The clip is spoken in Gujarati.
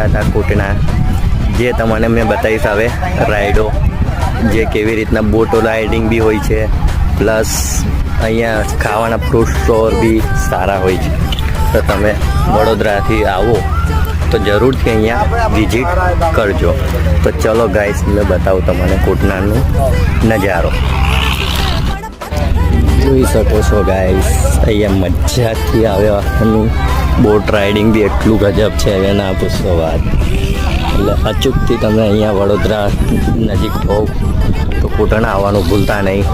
આવ્યા હતા કોટના, જે તમને મેં બતાવીશ હવે રાઈડો, જે કેવી રીતના બોટો રાઇડિંગ બી હોય છે, પ્લસ અહીંયા ખાવાના ફ્રૂટ સ્ટોર બી સારા હોય છે. તો તમે વડોદરાથી આવો તો જરૂરથી અહીંયા વિઝિટ કરજો. તો ચલો ગાઈસ, મેં બતાવું તમને કોટનાનો નજારો. જોઈ શકો છો ગાઈસ, અહીંયા મજાથી આવ્યાનું બોટ રાઇડિંગ બી એટલું ગજબ છે, હવે ના પૂછો વાત. એટલે અચૂકથી તમે અહીંયા વડોદરા નજીક હોવ તો કોટણા આવવાનું ભૂલતા નહીં.